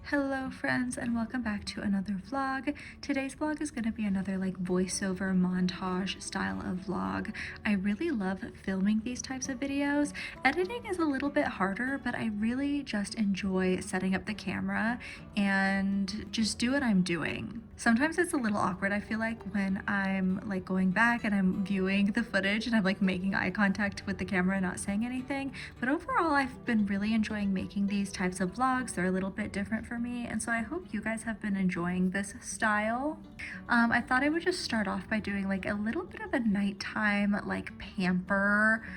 Hello friends, and welcome back to another vlog. Today's vlog is going to be another voiceover montage style of vlog. I really love filming these types of videos. Editing is a little bit harder, but I really just enjoy setting up the camera and just do what I'm doing. Sometimes it's a little awkward, I feel like, when I'm going back and I'm viewing the footage and I'm making eye contact with the camera and not saying anything. But overall, I've been really enjoying making these types of vlogs. They're a little bit different for me, and so I hope you guys have been enjoying this style. I thought I would just start off by doing a little bit of a nighttime pamper.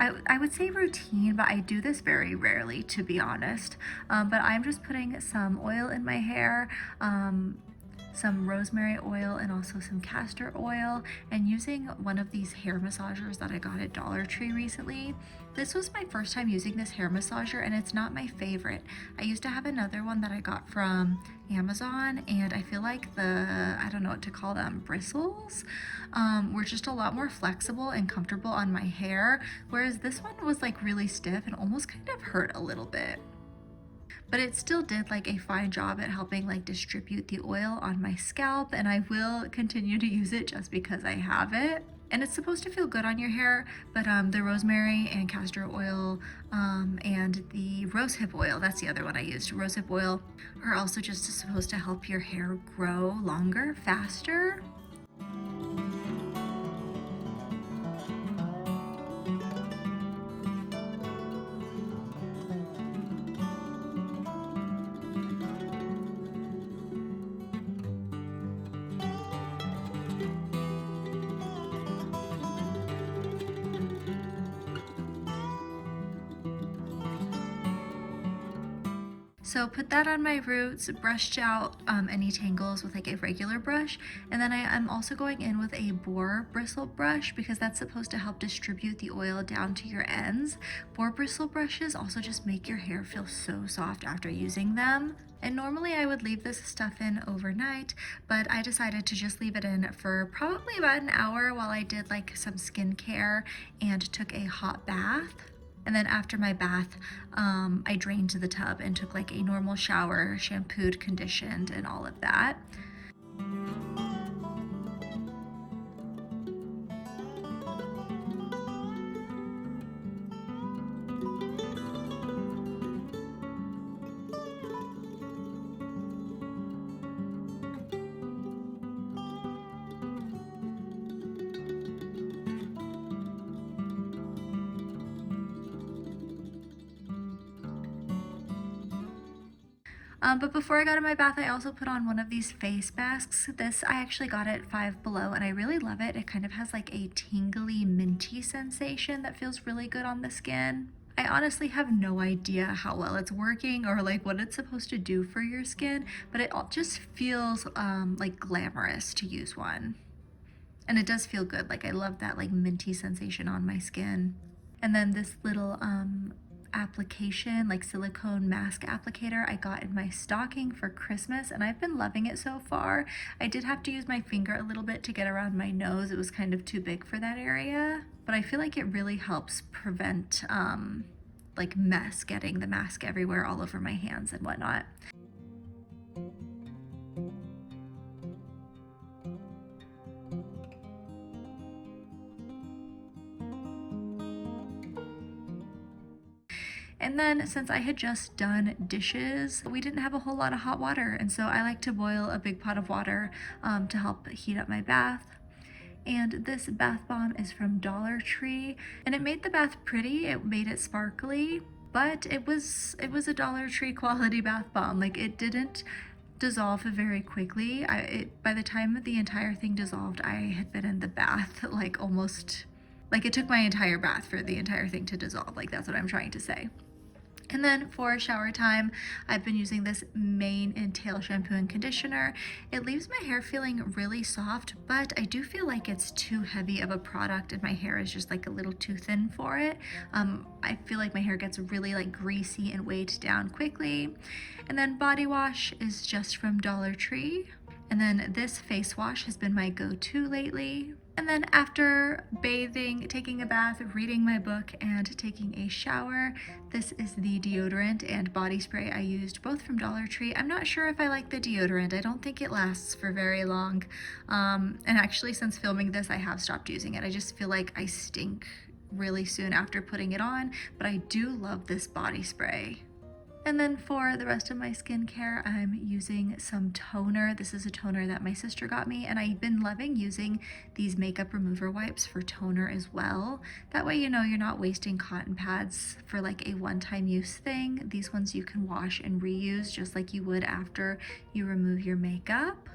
I would say routine, but I do this very rarely, to be honest. But I'm just putting some oil in my hair, some rosemary oil, and also some castor oil, and using one of these hair massagers that I got at Dollar Tree recently. This was my first time using this hair massager, and it's not my favorite. I used to have another one that I got from Amazon, and I feel like I don't know what to call them, bristles, were just a lot more flexible and comfortable on my hair, whereas this one was really stiff and almost kind of hurt a little bit. But it still did a fine job at helping distribute the oil on my scalp, and I will continue to use it just because I have it. And it's supposed to feel good on your hair, but the rosemary and castor oil and the rosehip oil, that's the other one I used, rosehip oil, are also just supposed to help your hair grow longer, faster. So put that on my roots, brushed out any tangles with a regular brush, and then I'm also going in with a boar bristle brush because that's supposed to help distribute the oil down to your ends. Boar bristle brushes also just make your hair feel so soft after using them. And normally I would leave this stuff in overnight, but I decided to just leave it in for probably about an hour while I did some skincare and took a hot bath. And then after my bath, I drained the tub and took a normal shower, shampooed, conditioned, and all of that. But before I got in my bath, I also put on one of these face masks. This I actually got at Five Below, and I really love it. It kind of has a tingly, minty sensation that feels really good on the skin. I honestly have no idea how well it's working or what it's supposed to do for your skin, but it all just feels glamorous to use one. And it does feel good. I love that minty sensation on my skin. And then this little application, silicone mask applicator, I got in my stocking for Christmas, and I've been loving it so far. I did have to use my finger a little bit to get around my nose. It was kind of too big for that area, but I feel like it really helps prevent mess, getting the mask everywhere, all over my hands and whatnot. And then since I had just done dishes, we didn't have a whole lot of hot water, and so I like to boil a big pot of water to help heat up my bath. And this bath bomb is from Dollar Tree, and it made the bath pretty, it made it sparkly, but it was a Dollar Tree quality bath bomb. It didn't dissolve very quickly. By the time the entire thing dissolved, I had been in the bath almost, it took my entire bath for the entire thing to dissolve. That's what I'm trying to say. And then for shower time, I've been using this Mane and Tail shampoo and conditioner. It leaves my hair feeling really soft, but I do feel like it's too heavy of a product and my hair is just a little too thin for it. I feel like my hair gets really greasy and weighed down quickly. And then body wash is just from Dollar Tree. And then this face wash has been my go-to lately. And then after bathing, taking a bath, reading my book, and taking a shower, this is the deodorant and body spray I used, both from Dollar Tree. I'm not sure if I like the deodorant. I don't think it lasts for very long. And actually, since filming this, I have stopped using it. I just feel like I stink really soon after putting it on, but I do love this body spray. And then for the rest of my skincare, I'm using some toner. This is a toner that my sister got me, and I've been loving using these makeup remover wipes for toner as well. That way, you know, you're not wasting cotton pads for like a one-time use thing. These ones you can wash and reuse just like you would after you remove your makeup.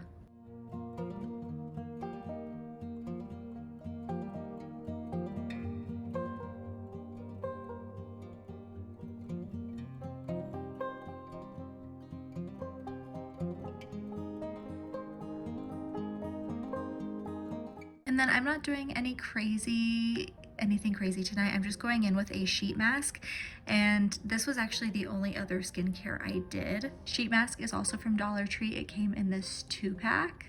And then I'm not doing anything crazy tonight. I'm just going in with a sheet mask, and this was actually the only other skincare I did. Sheet mask is also from Dollar Tree. It came in this 2-pack.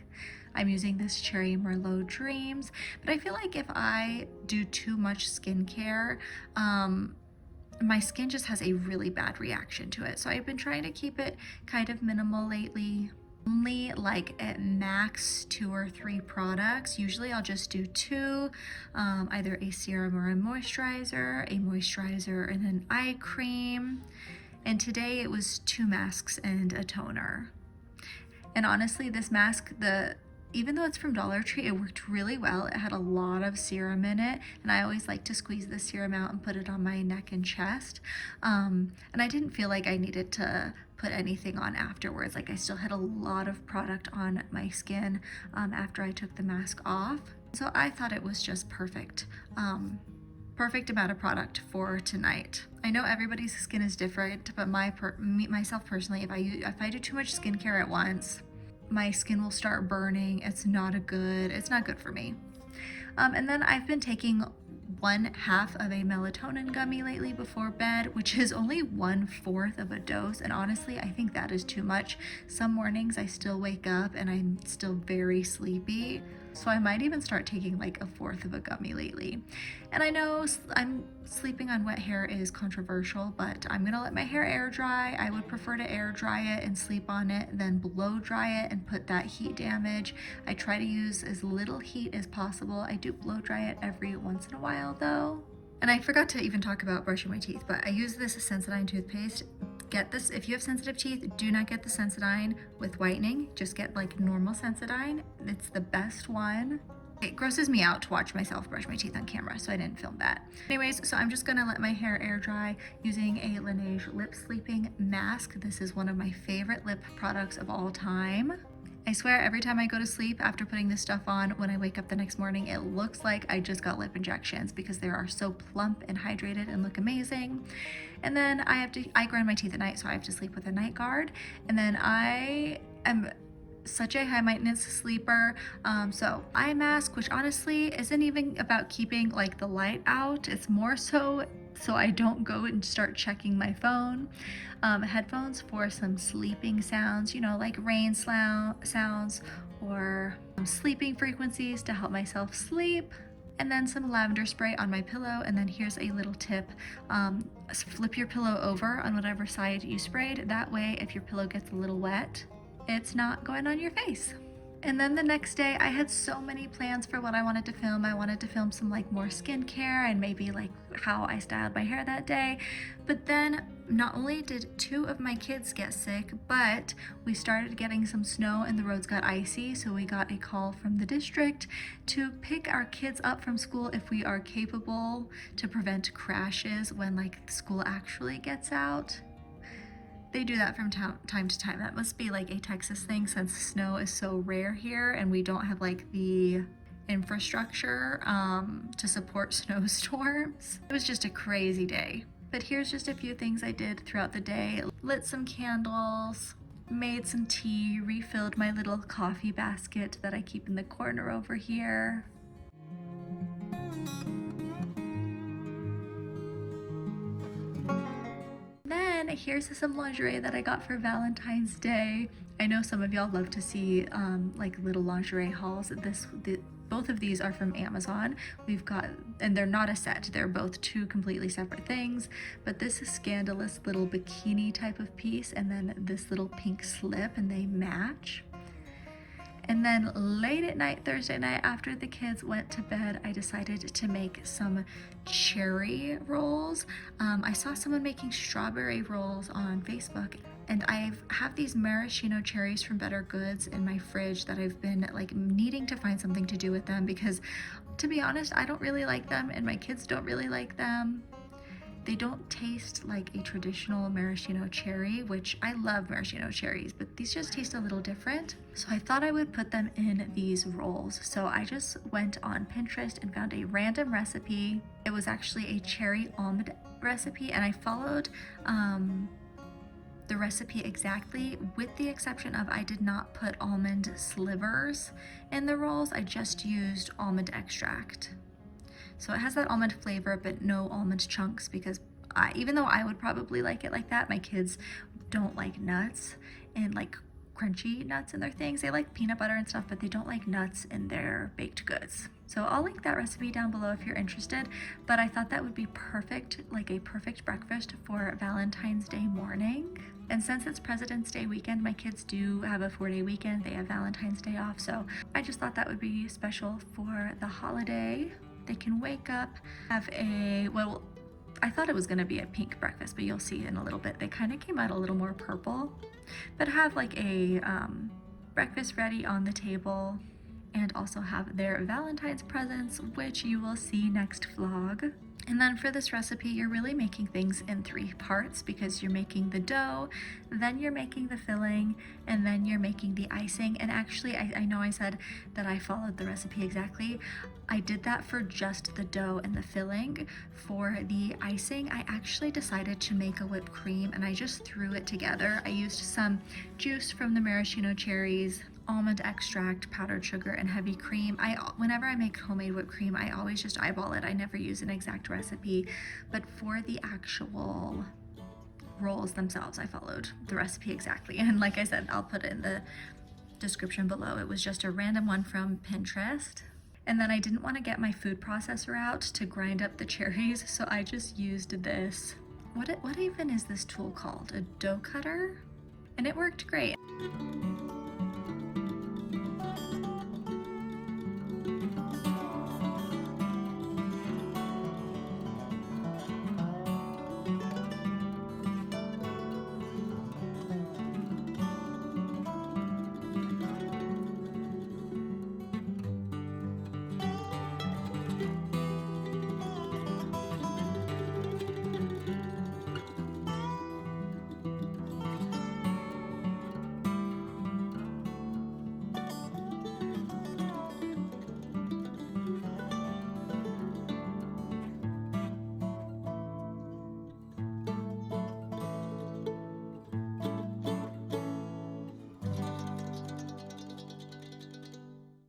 I'm using this Cherry Merlot Dreams, but I feel like if I do too much skincare, my skin just has a really bad reaction to it. So I've been trying to keep it kind of minimal lately. Only like at max 2 or 3 products. Usually I'll just do 2, either a serum or a moisturizer and an eye cream. And today it was 2 masks and a toner. And honestly, this mask, even though it's from Dollar Tree, it worked really well. It had a lot of serum in it, and I always like to squeeze the serum out and put it on my neck and chest. And I didn't feel like I needed to put anything on afterwards. Like, I still had a lot of product on my skin after I took the mask off. So I thought it was just perfect. Perfect amount of product for tonight. I know everybody's skin is different, but myself personally, if I do too much skincare at once, my skin will start burning. It's not good for me. And then I've been taking 1/2 of a melatonin gummy lately before bed, which is only 1/4 of a dose. And honestly, I think that is too much. Some mornings I still wake up and I'm still very sleepy. So I might even start taking like 1/4 of a gummy lately. And I know I'm sleeping on wet hair is controversial, but I'm gonna let my hair air dry. I would prefer to air dry it and sleep on it than blow dry it and put that heat damage. I try to use as little heat as possible. I do blow dry it every once in a while though. And I forgot to even talk about brushing my teeth, but I use this Sensodyne toothpaste. Get this, if you have sensitive teeth, do not get the Sensodyne with whitening. Just get like normal Sensodyne. It's the best one. It grosses me out to watch myself brush my teeth on camera, so I didn't film that. Anyways, so I'm just gonna let my hair air dry using a Laneige lip sleeping mask. This is one of my favorite lip products of all time. I swear every time I go to sleep after putting this stuff on, when I wake up the next morning, it looks like I just got lip injections because they are so plump and hydrated and look amazing. And then I grind my teeth at night, so I have to sleep with a night guard. And then I am such a high maintenance sleeper, so eye mask, which honestly isn't even about keeping like the light out, it's more so I don't go and start checking my phone. Headphones for some sleeping sounds, you know, like rain sounds or sleeping frequencies to help myself sleep. And then some lavender spray on my pillow. And then here's a little tip. Flip your pillow over on whatever side you sprayed. That way, if your pillow gets a little wet, it's not going on your face. And then the next day I had so many plans for what I wanted to film. I wanted to film some like more skincare and maybe like how I styled my hair that day. But then not only did 2 of my kids get sick, but we started getting some snow and the roads got icy. So we got a call from the district to pick our kids up from school if we are capable, to prevent crashes when like school actually gets out. They do that from time to time. That must be like a Texas thing since snow is so rare here and we don't have like the infrastructure to support snowstorms. It was just a crazy day. But here's just a few things I did throughout the day. Lit some candles, made some tea, refilled my little coffee basket that I keep in the corner over here. Here's some lingerie that I got for Valentine's Day. I know some of y'all love to see like little lingerie hauls. both of these are from Amazon. We've got, and they're not a set, they're both two completely separate things, but this scandalous little bikini type of piece and then this little pink slip, and they match. And then late at night, Thursday night, after the kids went to bed, I decided to make some cherry rolls. I saw someone making strawberry rolls on Facebook, and I have these maraschino cherries from Better Goods in my fridge that I've been like needing to find something to do with them, because to be honest, I don't really like them and my kids don't really like them. They don't taste like a traditional maraschino cherry, which I love maraschino cherries, but these just taste a little different. So I thought I would put them in these rolls. So I just went on Pinterest and found a random recipe. It was actually a cherry almond recipe, and I followed the recipe exactly, with the exception of I did not put almond slivers in the rolls. I just used almond extract. So it has that almond flavor, but no almond chunks, because even though I would probably like it like that, my kids don't like nuts and like crunchy nuts in their things. They like peanut butter and stuff, but they don't like nuts in their baked goods. So I'll link that recipe down below if you're interested, but I thought that would be perfect, like a perfect breakfast for Valentine's Day morning. And since it's President's Day weekend, my kids do have a 4-day weekend. They have Valentine's Day off, so I just thought that would be special for the holiday. They can wake up, have a, well, I thought it was gonna be a pink breakfast, but you'll see in a little bit. They kind of came out a little more purple, but have like a breakfast ready on the table, and also have their Valentine's presents, which you will see next vlog. And then for this recipe, you're really making things in 3 parts, because you're making the dough, then you're making the filling, and then you're making the icing. And actually, I know I said that I followed the recipe exactly. I did that for just the dough and the filling. For the icing, I actually decided to make a whipped cream, and I just threw it together. I used some juice from the maraschino cherries, almond extract, powdered sugar, and heavy cream. Whenever I make homemade whipped cream, I always just eyeball it. I never use an exact recipe, but for the actual rolls themselves, I followed the recipe exactly. And like I said, I'll put it in the description below. It was just a random one from Pinterest. And then I didn't want to get my food processor out to grind up the cherries, so I just used this. What even is this tool called? A dough cutter? And it worked great.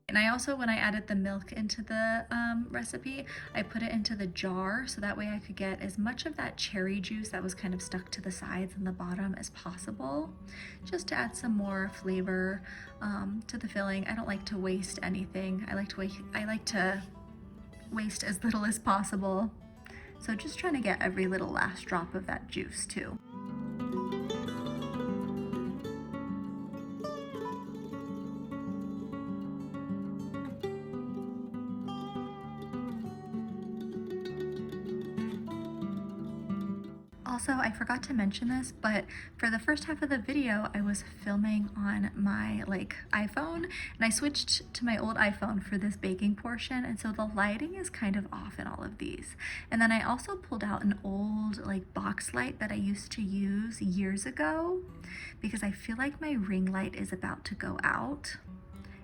And I also, when I added the milk into the recipe, I put it into the jar, so that way I could get as much of that cherry juice that was kind of stuck to the sides and the bottom as possible, just to add some more flavor to the filling. I don't like to waste anything. I like to waste as little as possible. So just trying to get every little last drop of that juice too. Also, I forgot to mention this, but for the first half of the video, I was filming on my iPhone, and I switched to my old iPhone for this baking portion, and so the lighting is kind of off in all of these. And then I also pulled out an old box light that I used to use years ago, because I feel like my ring light is about to go out.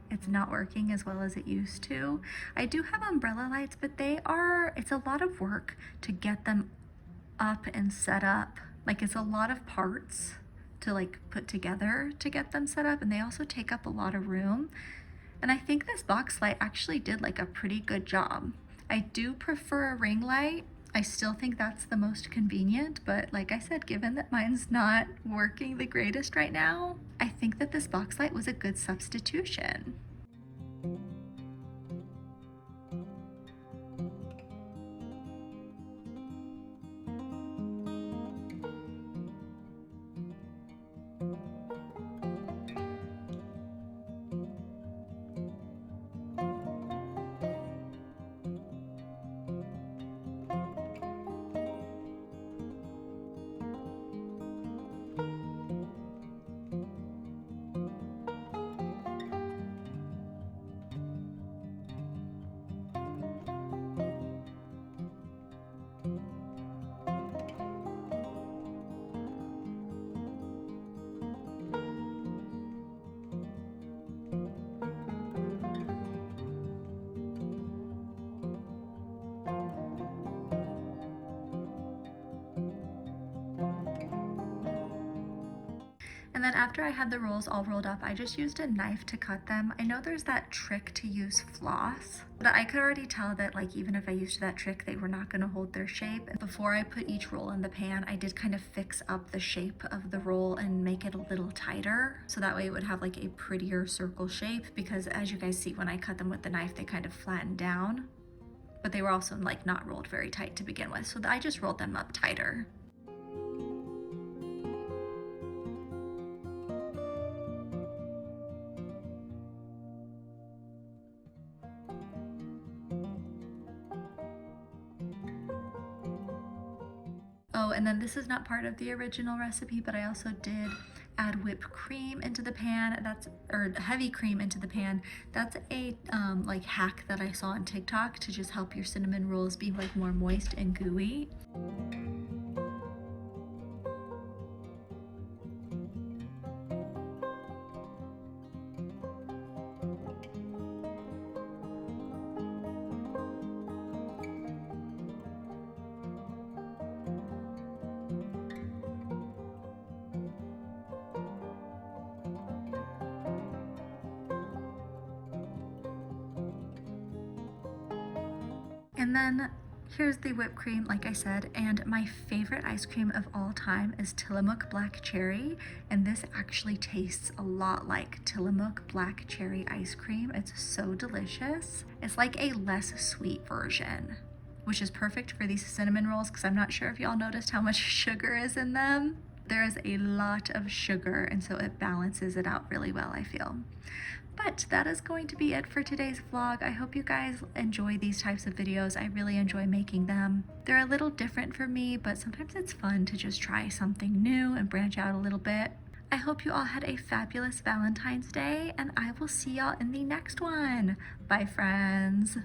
It's not working as well as it used to. I do have umbrella lights, but it's a lot of work to get them up and set up. It's a lot of parts to put together to get them set up, and they also take up a lot of room. And I think this box light actually did a pretty good job. I do prefer a ring light. I still think that's the most convenient, but like I said, given that mine's not working the greatest right now, I think that this box light was a good substitution. then after I had the rolls all rolled up, I just used a knife to cut them. I know there's that trick to use floss, but I could already tell that like even if I used that trick, they were not going to hold their shape. And before I put each roll in the pan, I did kind of fix up the shape of the roll and make it a little tighter. So that way it would have like a prettier circle shape, because as you guys see, when I cut them with the knife, they kind of flattened down, but they were also like not rolled very tight to begin with. So I just rolled them up tighter. Oh, and then this is not part of the original recipe, but I also did add whipped cream into the pan. Or heavy cream into the pan. That's a like hack that I saw on TikTok to just help your cinnamon rolls be like more moist and gooey. And then here's the whipped cream, like I said, and my favorite ice cream of all time is Tillamook Black Cherry, and this actually tastes a lot like Tillamook Black Cherry ice cream. It's so delicious. It's like a less sweet version, which is perfect for these cinnamon rolls because I'm not sure if y'all noticed how much sugar is in them. There is a lot of sugar, and so it balances it out really well, I feel. But that is going to be it for today's vlog. I hope you guys enjoy these types of videos. I really enjoy making them. They're a little different for me, but sometimes it's fun to just try something new and branch out a little bit. I hope you all had a fabulous Valentine's Day, and I will see y'all in the next one. Bye, friends.